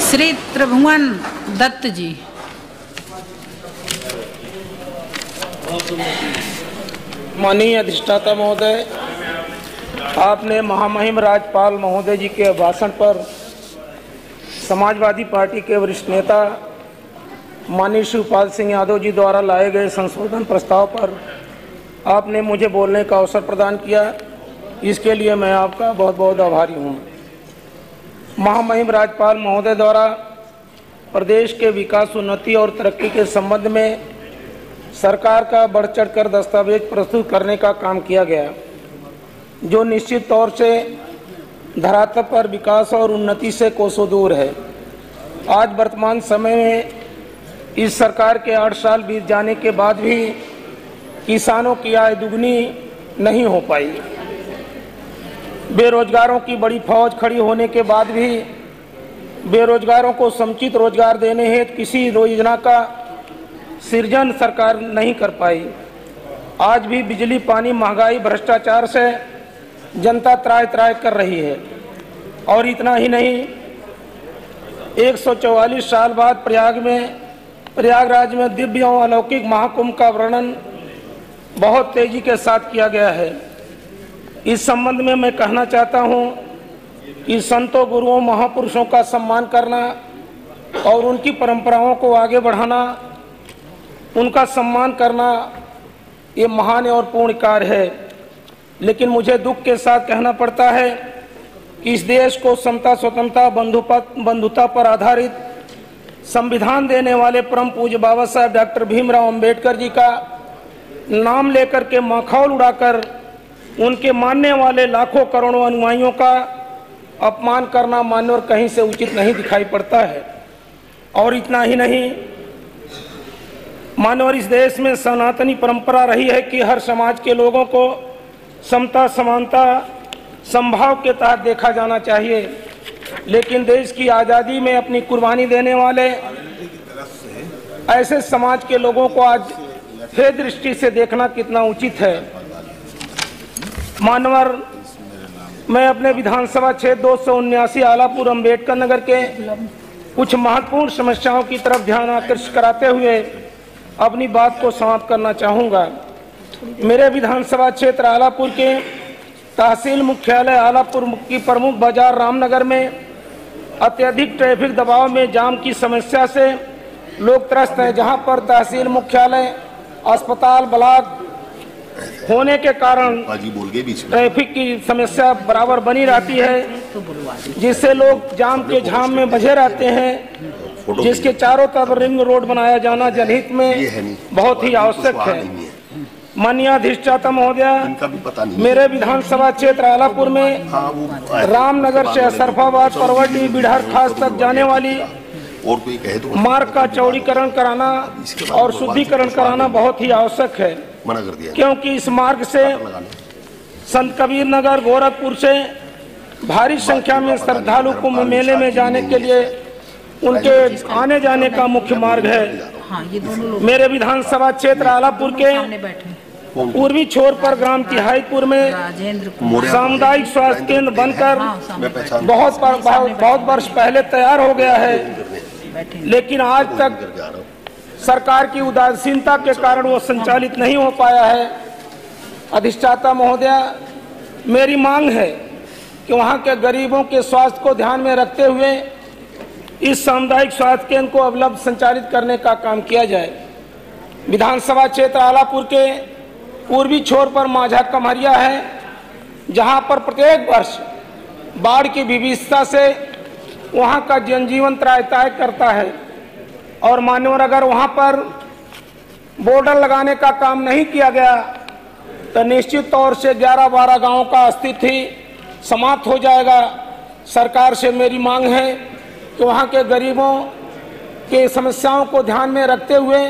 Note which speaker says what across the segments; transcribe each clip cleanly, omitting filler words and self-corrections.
Speaker 1: श्री त्रिभुवन दत्त जी।
Speaker 2: माननीय अधिष्ठाता महोदय, आपने महामहिम राज्यपाल महोदय जी के भाषण पर समाजवादी पार्टी के वरिष्ठ नेता माननीय शिवपाल सिंह यादव जी द्वारा लाए गए संशोधन प्रस्ताव पर आपने मुझे बोलने का अवसर प्रदान किया। इसके लिए मैं आपका बहुत बहुत आभारी हूँ। महामहिम राज्यपाल महोदय द्वारा प्रदेश के विकास, उन्नति और तरक्की के संबंध में सरकार का बढ़ चढ़कर दस्तावेज प्रस्तुत करने का काम किया गया, जो निश्चित तौर से धरातल पर विकास और उन्नति से कोसों दूर है। आज वर्तमान समय में इस सरकार के 8 साल बीत जाने के बाद भी किसानों की आय दुगनी नहीं हो पाई। बेरोजगारों की बड़ी फौज खड़ी होने के बाद भी बेरोजगारों को समुचित रोजगार देने हेतु किसी योजना का सृजन सरकार नहीं कर पाई। आज भी बिजली, पानी, महंगाई, भ्रष्टाचार से जनता त्राय त्राय कर रही है। और इतना ही नहीं, 144 साल बाद प्रयागराज में दिव्य एवं अलौकिक महाकुंभ का वर्णन बहुत तेजी के साथ किया गया है। इस संबंध में मैं कहना चाहता हूं कि संतों, गुरुओं, महापुरुषों का सम्मान करना और उनकी परंपराओं को आगे बढ़ाना, उनका सम्मान करना, ये महान और पूर्ण कार्य है। लेकिन मुझे दुख के साथ कहना पड़ता है कि इस देश को समता, स्वतंत्रता, बंधुता पर आधारित संविधान देने वाले परम पूज्य बाबा साहेब डॉक्टर भीमराव अंबेडकर जी का नाम लेकर के माखौल उड़ाकर उनके मानने वाले लाखों करोड़ों अनुयायियों का अपमान करना मानवर कहीं से उचित नहीं दिखाई पड़ता है। और इतना ही नहीं, मानवर इस देश में सनातनी परंपरा रही है कि हर समाज के लोगों को समता, समानता, समभाव के तहत देखा जाना चाहिए। लेकिन देश की आज़ादी में अपनी कुर्बानी देने वाले ऐसे समाज के लोगों को आज हे दृष्टि से देखना कितना उचित है। मानवर, मैं अपने विधानसभा क्षेत्र 279 आलापुर अम्बेडकर नगर के कुछ महत्वपूर्ण समस्याओं की तरफ ध्यान आकर्षित कराते हुए अपनी बात को समाप्त करना चाहूँगा। मेरे विधानसभा क्षेत्र आलापुर के तहसील मुख्यालय आलापुर की प्रमुख बाजार रामनगर में अत्यधिक ट्रैफिक दबाव में जाम की समस्या से लोग त्रस्त हैं, जहां पर तहसील मुख्यालय, अस्पताल, ब्लॉक होने के कारण ट्रैफिक की समस्या बराबर बनी रहती है, जिससे लोग जाम के झाम में बझे रहते हैं, जिसके चारों तरफ रिंग रोड बनाया जाना जनहित में बहुत ही आवश्यक है। माननीय अधिष्ठाता महोदय, मेरे विधानसभा क्षेत्र आलापुर में रामनगर से असरफाबाद, परवटी, बिडहर खास तक जाने वाली मार्ग का चौड़ीकरण कराना और शुद्धिकरण कराना बहुत ही आवश्यक है, क्योंकि इस मार्ग से संत कबीर नगर, गोरखपुर से भारी संख्या में श्रद्धालु कुंभ मेले में जाने के लिए उनके आने जाने का मुख्य मार्ग है। मेरे विधानसभा क्षेत्र आलापुर के पूर्वी छोर पर ग्राम तिहाईपुर में सामुदायिक स्वास्थ्य केंद्र बनकर बहुत वर्ष पहले तैयार हो गया है, लेकिन आज तक सरकार की उदासीनता के कारण वो संचालित नहीं हो पाया है। अधिष्ठाता महोदया, मेरी मांग है कि वहाँ के गरीबों के स्वास्थ्य को ध्यान में रखते हुए इस सामुदायिक स्वास्थ्य केंद्र को अविलंब संचालित करने का काम किया जाए। विधानसभा क्षेत्र आलापुर के पूर्वी छोर पर माझा कमरिया है, जहां पर प्रत्येक वर्ष बाढ़ की विभीषिका से वहां का जनजीवन त्राय करता है। और मान्यवर, अगर वहां पर बॉर्डर लगाने का काम नहीं किया गया तो निश्चित तौर से 11-12 गांवों का अस्तित्व ही समाप्त हो जाएगा। सरकार से मेरी मांग है कि वहां के गरीबों के समस्याओं को ध्यान में रखते हुए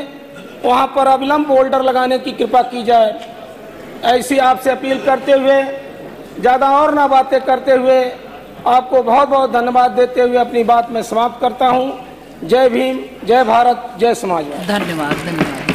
Speaker 2: वहां पर अविलंब बॉर्डर लगाने की कृपा की जाए। ऐसी आपसे अपील करते हुए, ज़्यादा और ना बातें करते हुए, आपको बहुत बहुत धन्यवाद देते हुए अपनी बात में समाप्त करता हूं। जय भीम, जय भारत, जय समाजवाद।
Speaker 1: धन्यवाद।